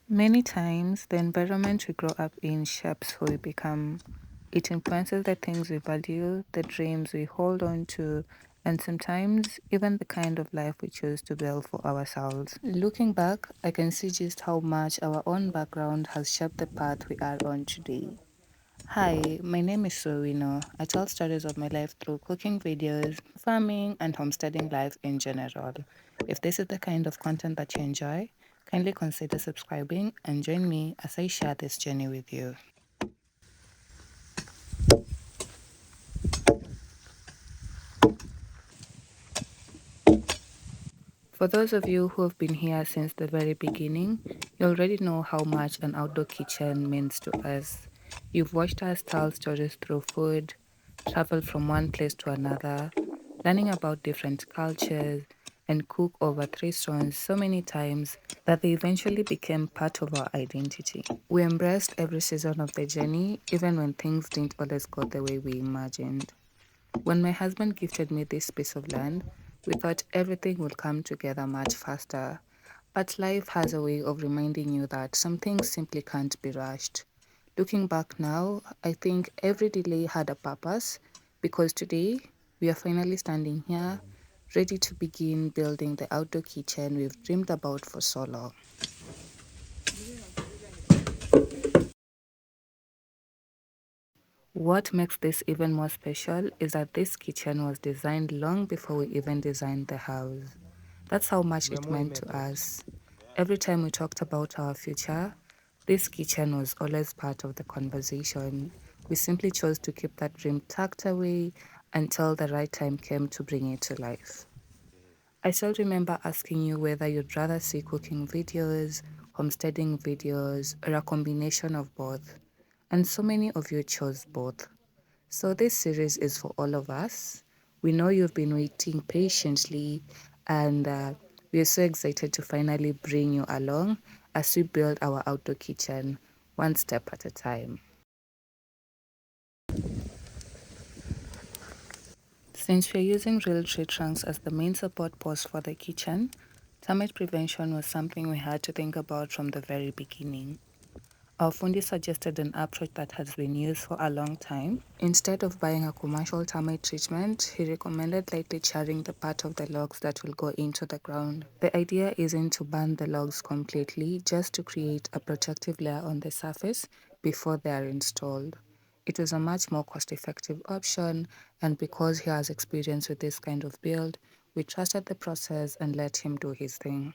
Many times, the environment we grow up in shapes who we become. It influences the things we value, the dreams we hold on to, and sometimes even the kind of life we choose to build for ourselves. Looking back, I can see just how much our own background has shaped the path we are on today. Hi, my name is Sowino. I tell stories of my life through cooking videos, farming, and homesteading life in general. If this is the kind of content that you enjoy, kindly consider subscribing and join me as I share this journey with you. For those of you who have been here since the very beginning, you already know how much an outdoor kitchen means to us. You've watched us tell stories through food, travel from one place to another, learning about different cultures, and cook over three stones so many times that they eventually became part of our identity. We embraced every season of the journey, even when things didn't always go the way we imagined. When my husband gifted me this piece of land, we thought everything would come together much faster. But life has a way of reminding you that some things simply can't be rushed. Looking back now, I think every delay had a purpose because today we are finally standing here, ready to begin building the outdoor kitchen we've dreamed about for so long. What makes this even more special is that this kitchen was designed long before we even designed the house. That's how much it meant to us. Every time we talked about our future, this kitchen was always part of the conversation. We simply chose to keep that dream tucked away until the right time came to bring it to life. I still remember asking you whether you'd rather see cooking videos, homesteading videos, or a combination of both. And so many of you chose both. So, this series is for all of us. We know you've been waiting patiently, and we're so excited to finally bring you along as we build our outdoor kitchen one step at a time. Since we're using real tree trunks as the main support post for the kitchen, termite prevention was something we had to think about from the very beginning. Our fundi suggested an approach that has been used for a long time. Instead of buying a commercial termite treatment, he recommended lightly charring the part of the logs that will go into the ground. The idea isn't to burn the logs completely, just to create a protective layer on the surface before they are installed. It was a much more cost-effective option, and because he has experience with this kind of build, we trusted the process and let him do his thing.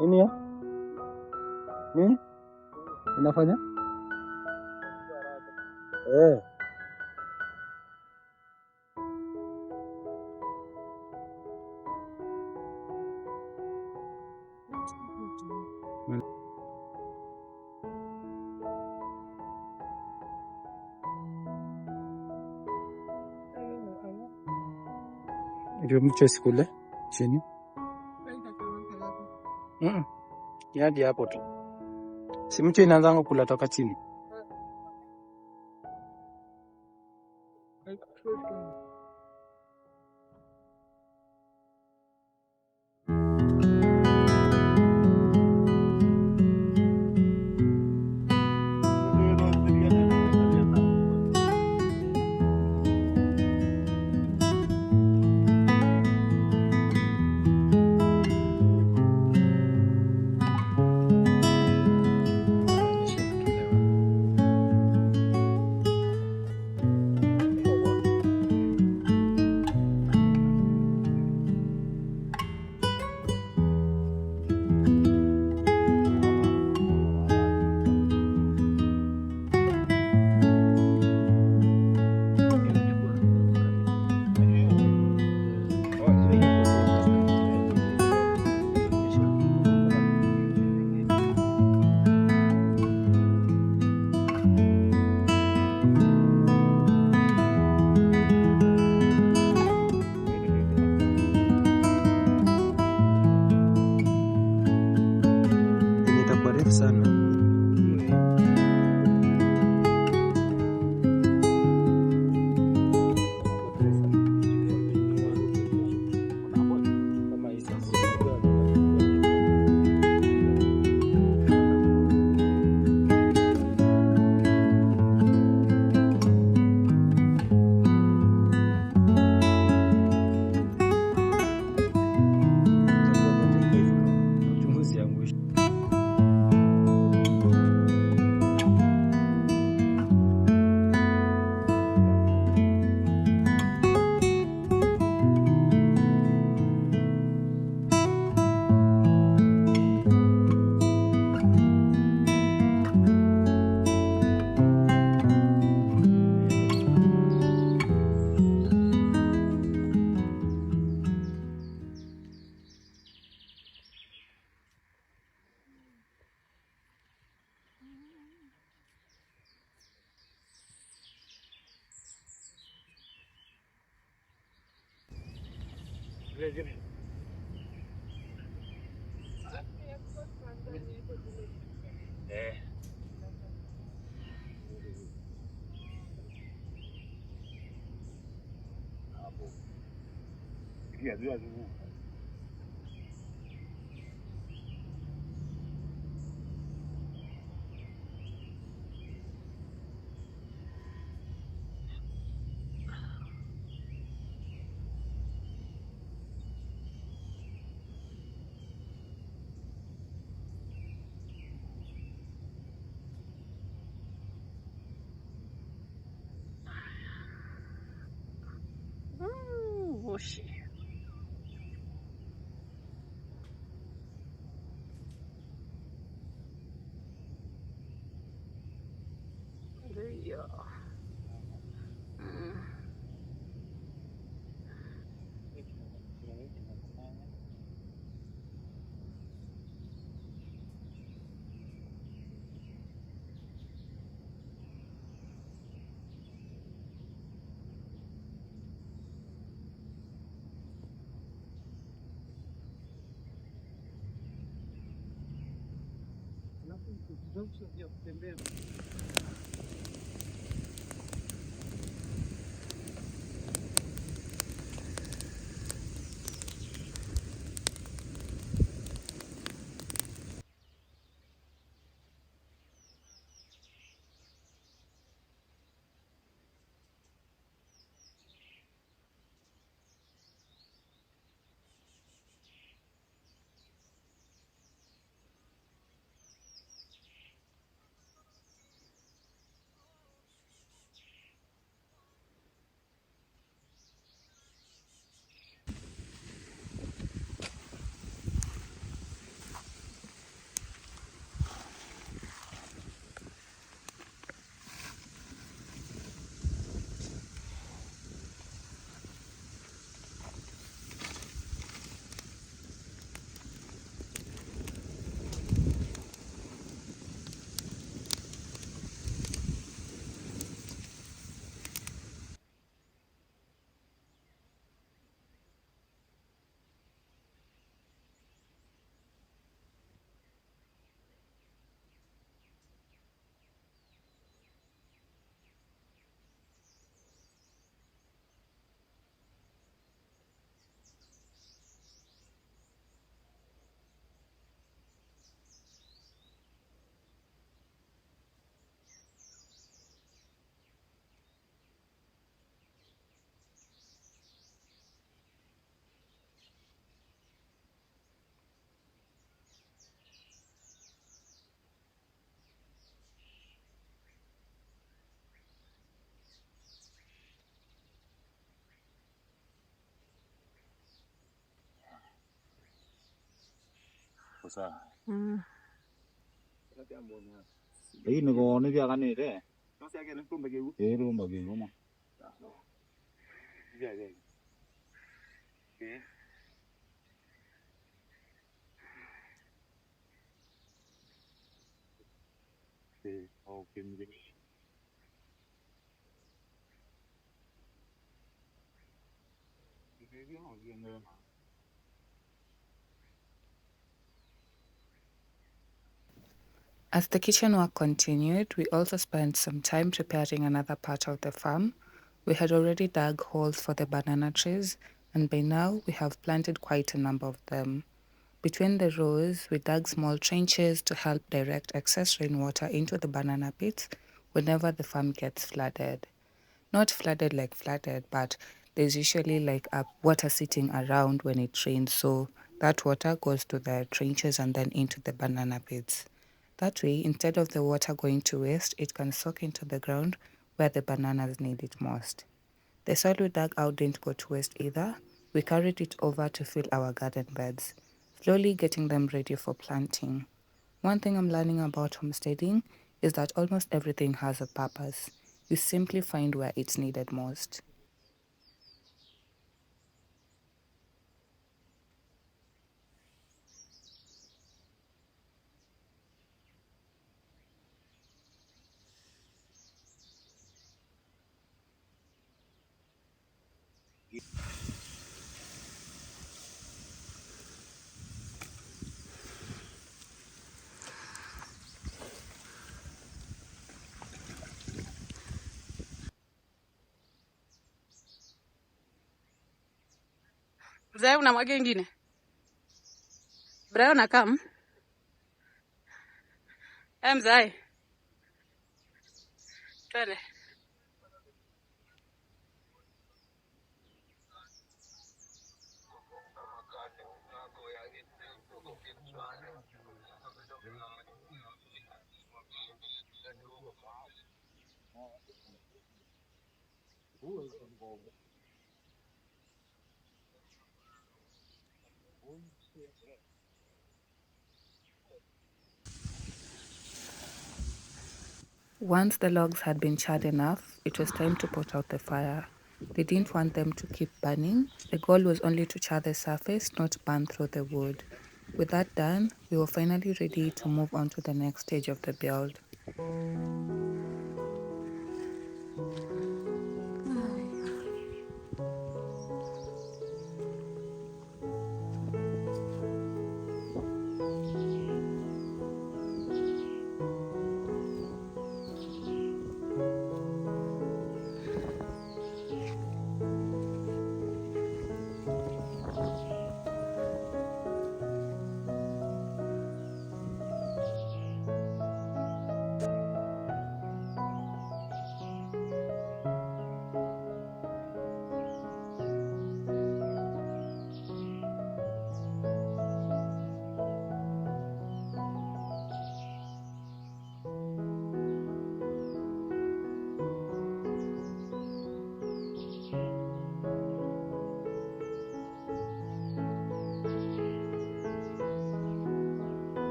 Ini ya? Nini? Inafanya? Ndio mchesi kule chini. Hadi hapo tu. Si mtu inaanza kula toka chini. Itakuwa refu sana. moshi. Ndio. Ini ko ni dia kan ni deh. Rumah bagi rumah. As the kitchen work continued, we also spent some time preparing another part of the farm. We had already dug holes for the banana trees, and by now we have planted quite a number of them. Between the rows, we dug small trenches to help direct excess rainwater into the banana pits whenever the farm gets flooded. Not flooded like flooded, but there's usually like a water sitting around when it rains, so that water goes to the trenches and then into the banana pits. That way, instead of the water going to waste, it can soak into the ground where the bananas need it most. The soil we dug out didn't go to waste either. We carried it over to fill our garden beds, slowly getting them ready for planting. One thing I'm learning about homesteading is that almost everything has a purpose. You simply find where it's needed most. Mzee unamwaga ingine? Brian akam? Mzee. Twende. Once the logs had been charred enough, it was time to put out the fire. They didn't want them to keep burning. The goal was only to char the surface, not burn through the wood. With that done, we were finally ready to move on to the next stage of the build.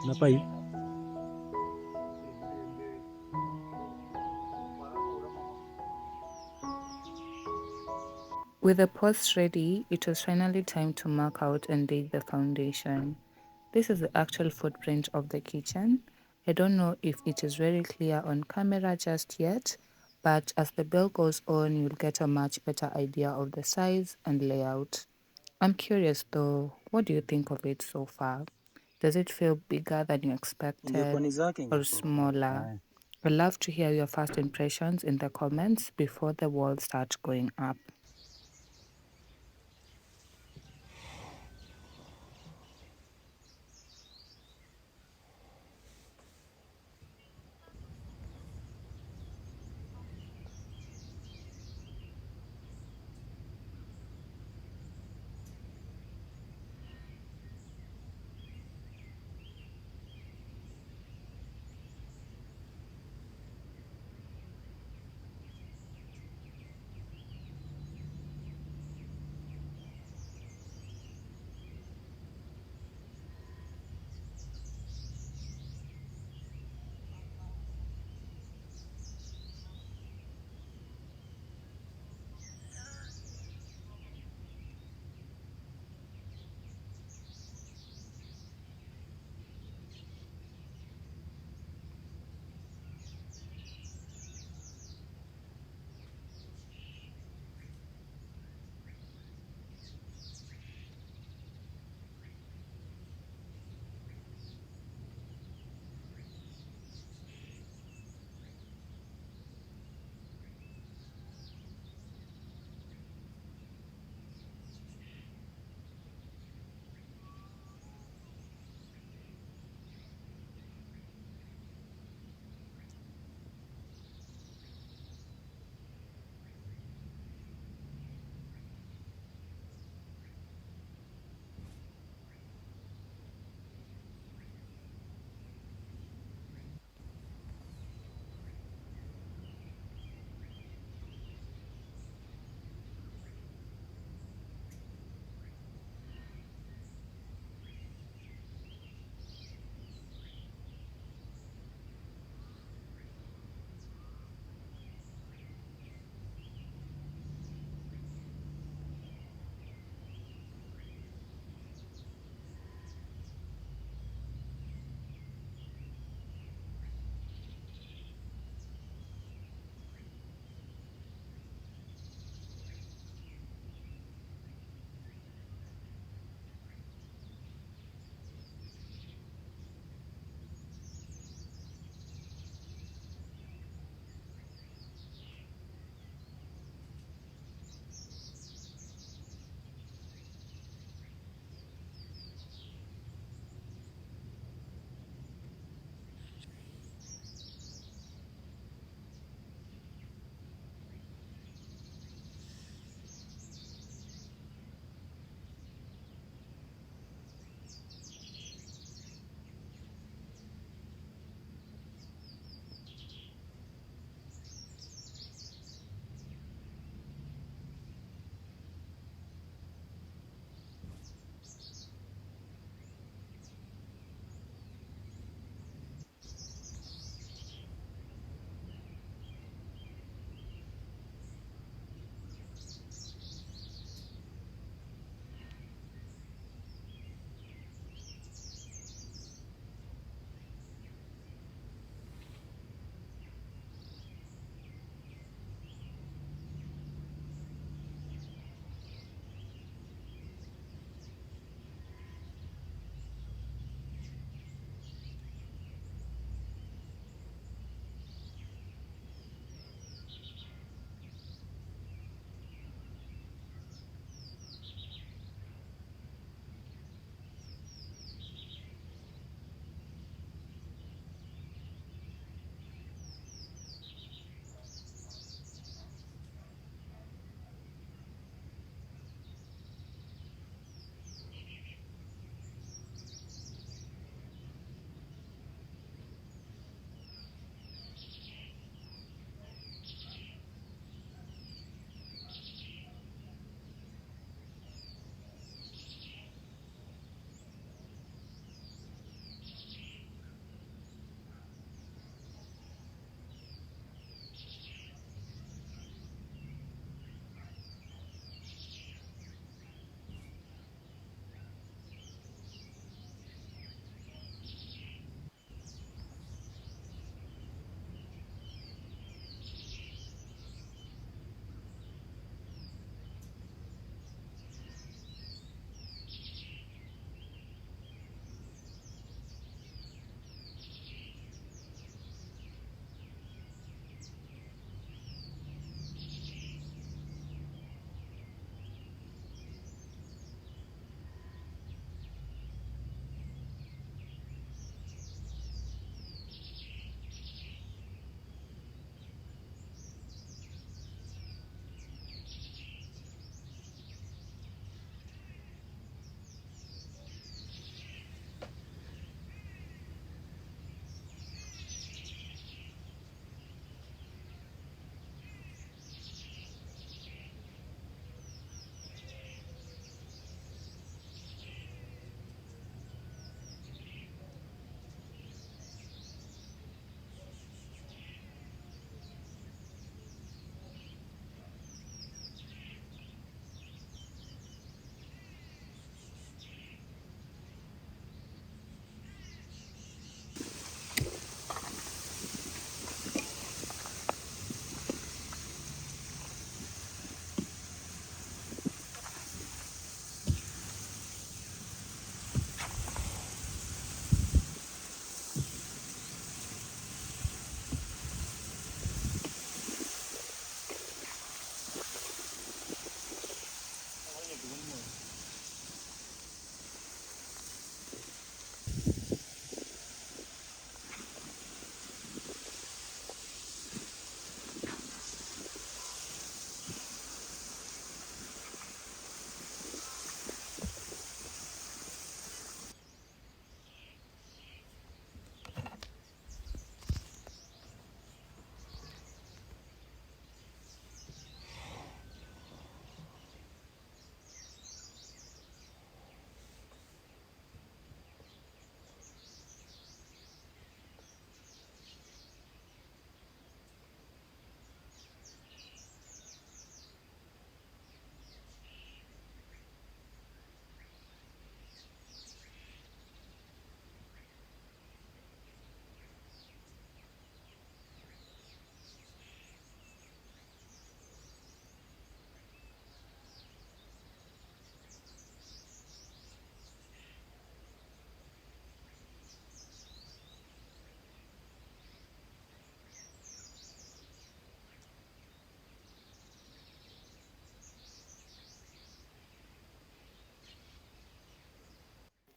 Napai. With the posts ready, it was finally time to mark out and dig the foundation. This is the actual footprint of the kitchen. I don't know if it is very clear on camera just yet, but as the build goes on, you'll get a much better idea of the size and layout. I'm curious though, what do you think of it so far? Does it feel bigger than you expected or smaller? I'd love to hear your first impressions in the comments before the walls start going up.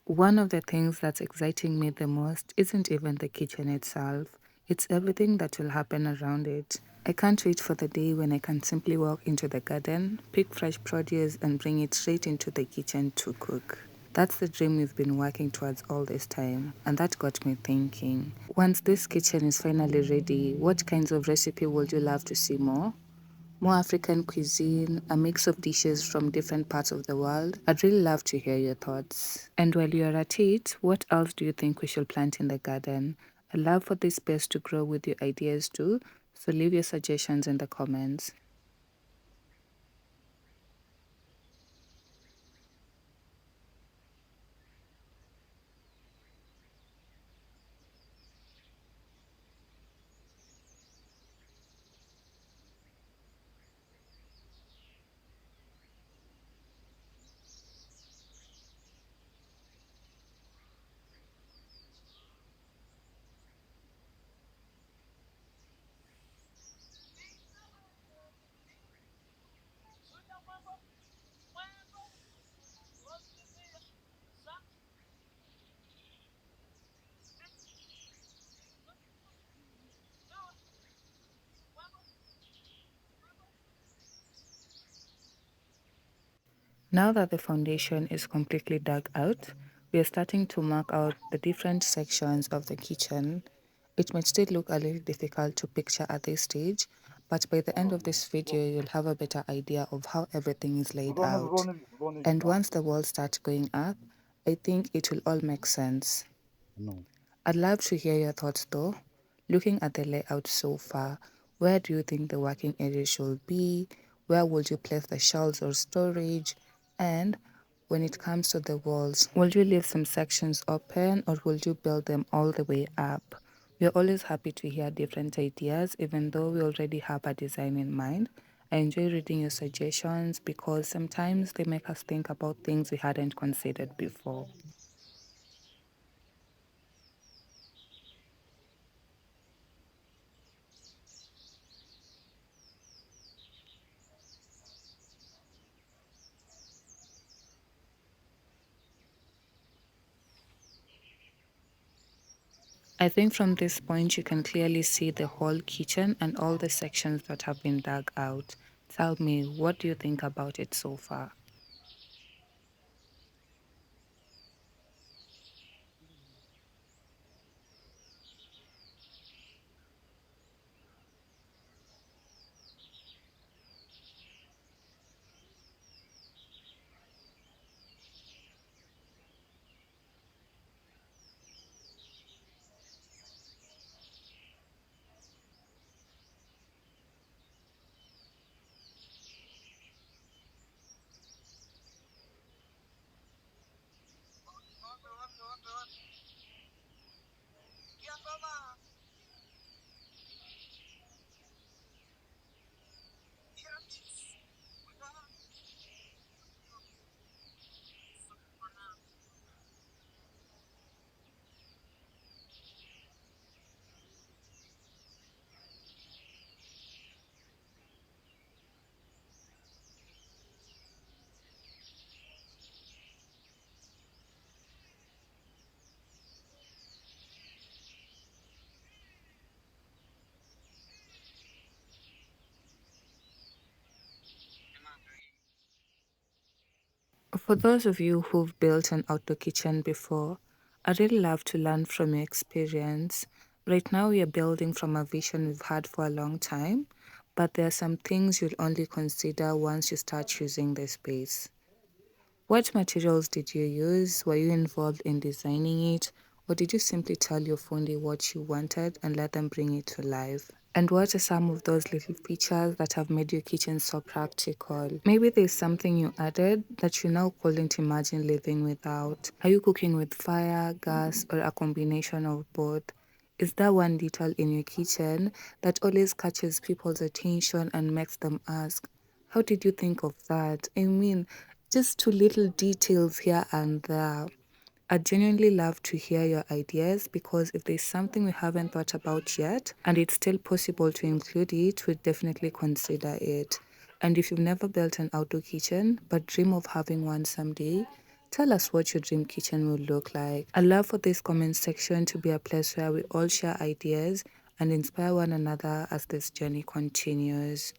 One of the things that's exciting me the most isn't even the kitchen itself, it's everything that will happen around it. I can't wait for the day when I can simply walk into the garden, pick fresh produce, and bring it straight into the kitchen to cook. That's the dream we've been working towards all this time, and that got me thinking. Once this kitchen is finally ready, what kinds of recipe would you love to see more? More African cuisine, a mix of dishes from different parts of the world. I'd really love to hear your thoughts. And while you're at it, what else do you think we should plant in the garden? I'd love for this space to grow with your ideas too, so leave your suggestions in the comments. Now that the foundation is completely dug out, we are starting to mark out the different sections of the kitchen. It might still look a little difficult to picture at this stage, but by the end of this video, you'll have a better idea of how everything is laid out. And once the walls start going up, I think it will all make sense. No. I'd love to hear your thoughts though. Looking at the layout so far, where do you think the working area should be? Where would you place the shelves or storage? And when it comes to the walls, will you leave some sections open or will you build them all the way up? We're always happy to hear different ideas, even though we already have a design in mind. I enjoy reading your suggestions because sometimes they make us think about things we hadn't considered before. I think from this point you can clearly see the whole kitchen and all the sections that have been dug out. Tell me, what do you think about it so far? For those of you who've built an outdoor kitchen before, I'd really love to learn from your experience. Right now, we are building from a vision we've had for a long time, but there are some things you'll only consider once you start using the space. What materials did you use? Were you involved in designing it? Or did you simply tell your fundi what you wanted and let them bring it to life? And what are some of those little features that have made your kitchen so practical? Maybe there's something you added that you now couldn't imagine living without. Are you cooking with fire, gas, or a combination of both? Is there one detail in your kitchen that always catches people's attention and makes them ask, how did you think of that? I mean, just two little details here and there. I genuinely love to hear your ideas because if there's something we haven't thought about yet and it's still possible to include it, we'd definitely consider it. And if you've never built an outdoor kitchen but dream of having one someday, Tell us what your dream kitchen will look like. I'd love for this comment section to be a place where we all share ideas and inspire one another as this journey continues.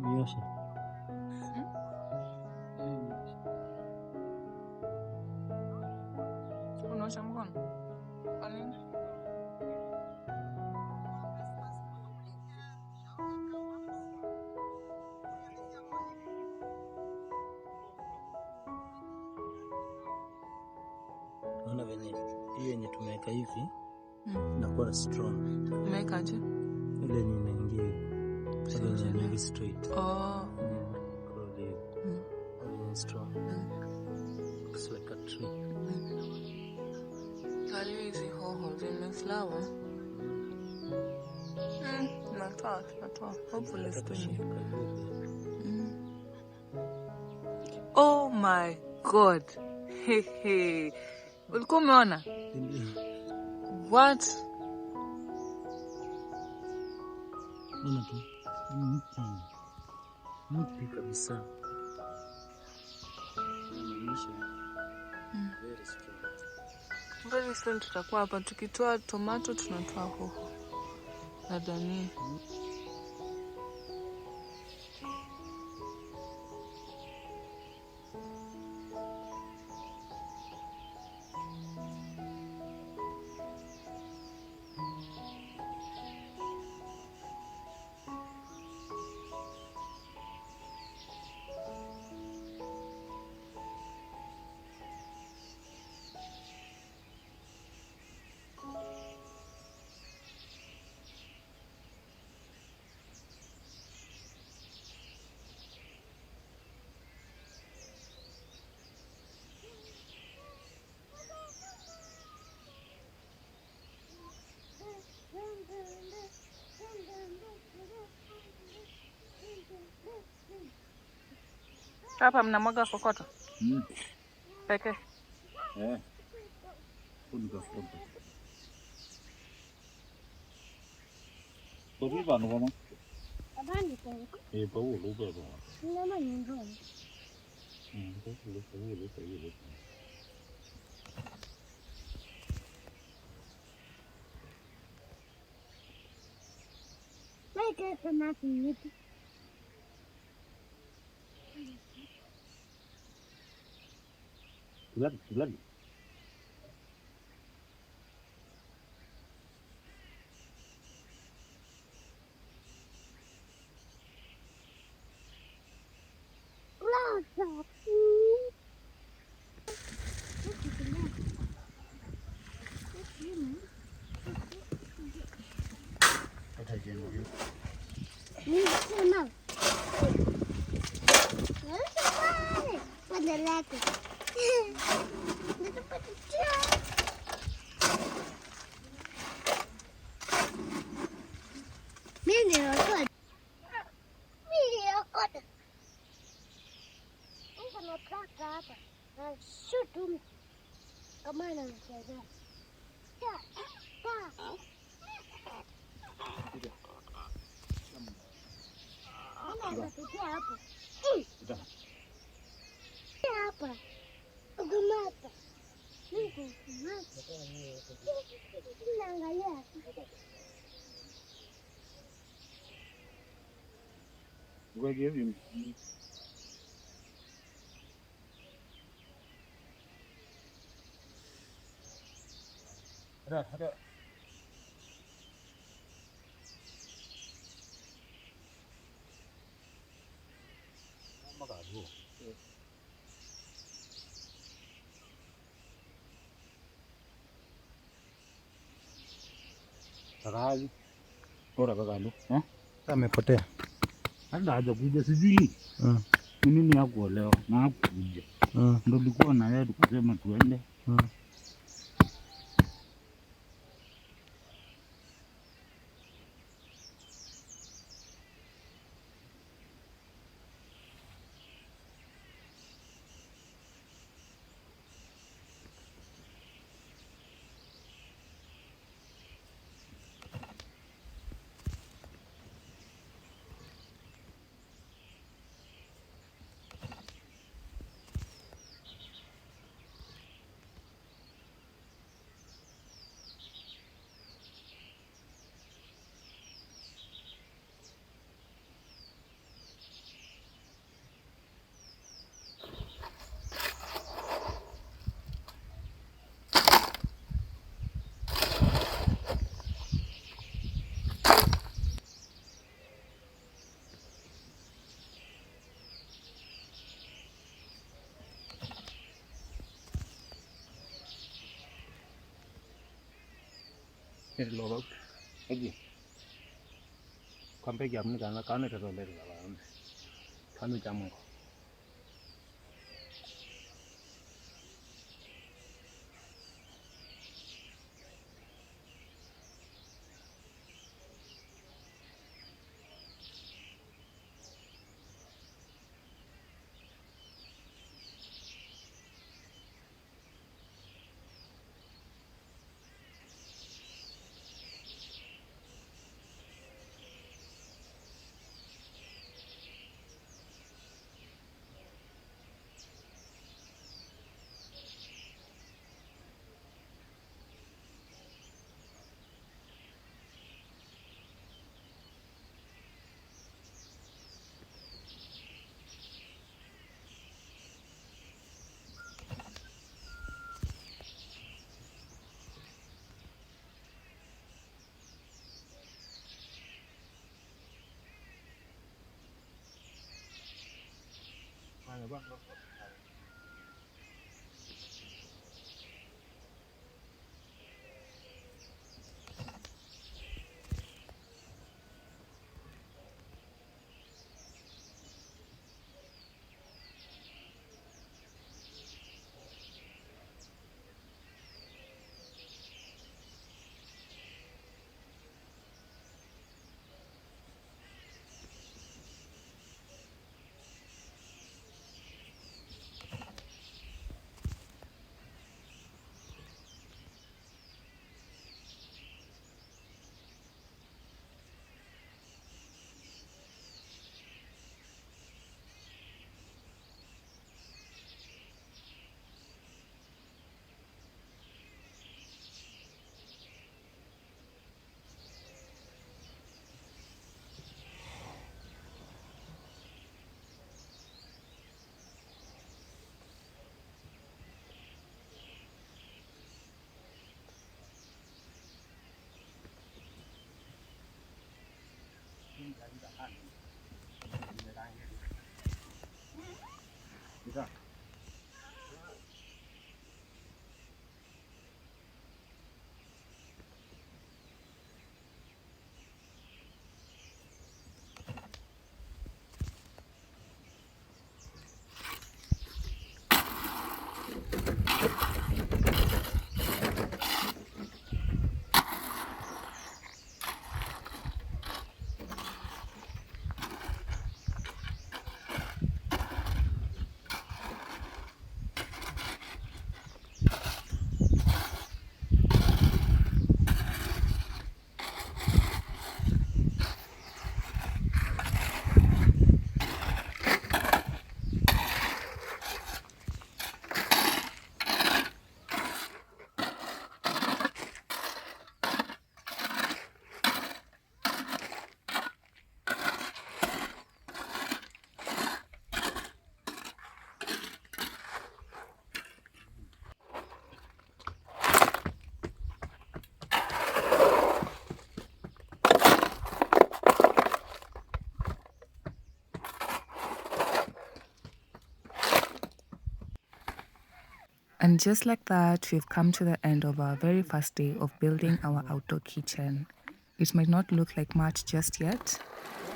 Nioshe. Unaosha mkono? Kwa nini? Naona venye hiyo yenye tumeweka hivi inakuwa strong. Umewekaje? Ile yenye inaingia hivi. Ile yenye ni straight. Oh. Curly. Strong. It's like a tree. Kali hizi hoho zimeflower. Natoa. Hopefully spring. Oh my God. Hehe. Ulikuwa umeona? What? Naona tu. Mpi kabisa. Very strong. Very soon tutakuwa hapa tukitoa tomato tunatoa hoho na dania. Hapa mnamwaga kokoto? Peke. Kunikafuta. Tobi banu mama. Abani peke. Bawu lu ba ba. Nama nyundo. Bawu. Peke sana tiniti. Lagi. Lasa. Apa jenis dia? Ni sana. Pada lagi. Itu pada dia. Mimi rokod. Ini nataka hapa. Shoot kama anacheza. Hapa. Ukumapa. Niko ukumapa. Naangalia. Gua give him. Ada. Magado. Takali. Ora kakalo. Amepotea. Hata hajakuja sijui. Ni nini yako leo? Na hakuja. Ndio tulikuwa na yeye tukasema tuende. Hello. Aje. Kampe jam ni kana kana tatoler kala. Kanu jamu. And just like that, we've come to the end of our very first day of building our outdoor kitchen. It might not look like much just yet,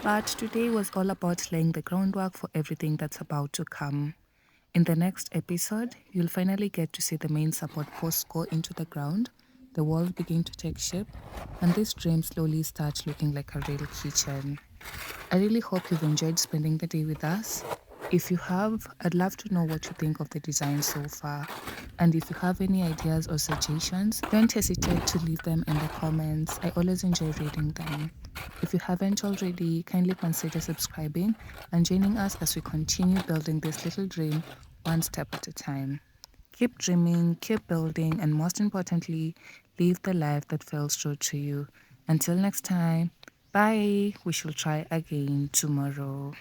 but today was all about laying the groundwork for everything that's about to come. In the next episode, you'll finally get to see the main support posts go into the ground, the walls begin to take shape, and this dream slowly starts looking like a real kitchen. I really hope you've enjoyed spending the day with us. If you have, I'd love to know what you think of the design so far. And if you have any ideas or suggestions, don't hesitate to leave them in the comments. I always enjoy reading them. If you haven't already, kindly consider subscribing and joining us as we continue building this little dream one step at a time. Keep dreaming, keep building, and most importantly, live the life that feels true to you. Until next time, bye. We shall try again tomorrow.